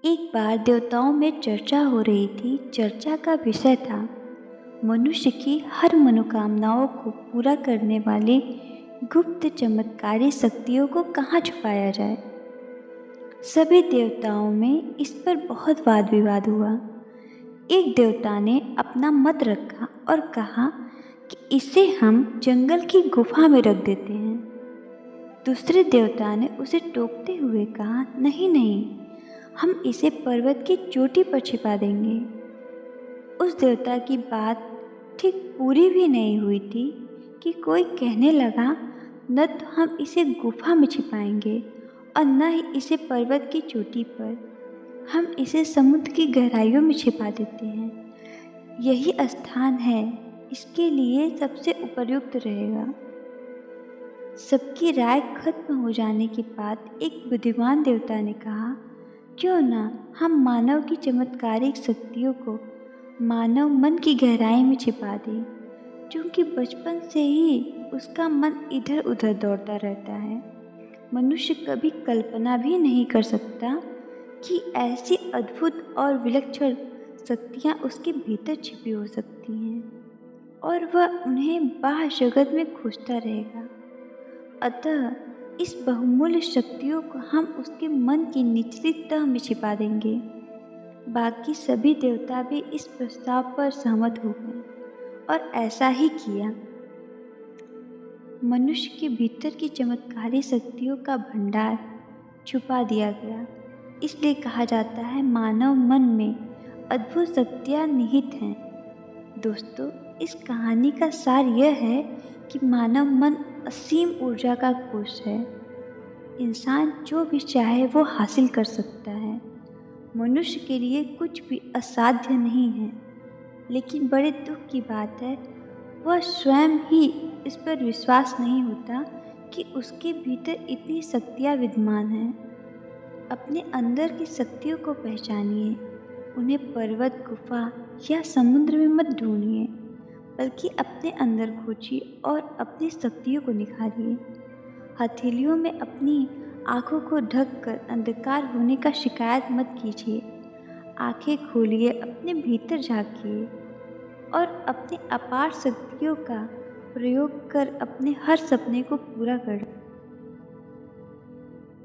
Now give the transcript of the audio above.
एक बार देवताओं में चर्चा हो रही थी। चर्चा का विषय था मनुष्य की हर मनोकामनाओं को पूरा करने वाली गुप्त चमत्कारी शक्तियों को कहाँ छुपाया जाए। सभी देवताओं में इस पर बहुत वाद विवाद हुआ। एक देवता ने अपना मत रखा और कहा कि इसे हम जंगल की गुफा में रख देते हैं। दूसरे देवता ने उसे टोकते हुए कहा, नहीं नहीं, हम इसे पर्वत की चोटी पर छिपा देंगे। उस देवता की बात ठीक पूरी भी नहीं हुई थी कि कोई कहने लगा, न तो हम इसे गुफा में छिपाएंगे और न ही इसे पर्वत की चोटी पर, हम इसे समुद्र की गहराइयों में छिपा देते हैं। यही स्थान है, इसके लिए सबसे उपयुक्त रहेगा। सबकी राय खत्म हो जाने के बाद एक बुद्धिमान देवता ने कहा, क्यों ना हम मानव की चमत्कारिक शक्तियों को मानव मन की गहराई में छिपा दें, क्योंकि बचपन से ही उसका मन इधर उधर दौड़ता रहता है। मनुष्य कभी कल्पना भी नहीं कर सकता कि ऐसी अद्भुत और विलक्षण शक्तियाँ उसके भीतर छिपी हो सकती हैं और वह उन्हें बाह्य जगत में खोजता रहेगा। अतः इस बहुमूल्य शक्तियों को हम उसके मन की निचली तह में छिपा देंगे। बाकी सभी देवता भी इस प्रस्ताव पर सहमत हो गए और ऐसा ही किया। मनुष्य के भीतर की चमत्कारी शक्तियों का भंडार छुपा दिया गया। इसलिए कहा जाता है, मानव मन में अद्भुत शक्तियाँ निहित हैं। दोस्तों, इस कहानी का सार यह है कि मानव मन असीम ऊर्जा का कोष है। इंसान जो भी चाहे वो हासिल कर सकता है। मनुष्य के लिए कुछ भी असाध्य नहीं है, लेकिन बड़े दुख की बात है, वह स्वयं ही इस पर विश्वास नहीं होता कि उसके भीतर इतनी शक्तियाँ विद्यमान हैं। अपने अंदर की शक्तियों को पहचानिए। उन्हें पर्वत, गुफा या समुद्र में मत ढूंढिए, बल्कि अपने अंदर खोजिए और अपनी शक्तियों को निखारिए। हथेलियों में अपनी आंखों को ढककर अंधकार होने का शिकायत मत कीजिए। आंखें खोलिए, अपने भीतर झांकिए और अपनी अपार शक्तियों का प्रयोग कर अपने हर सपने को पूरा करें।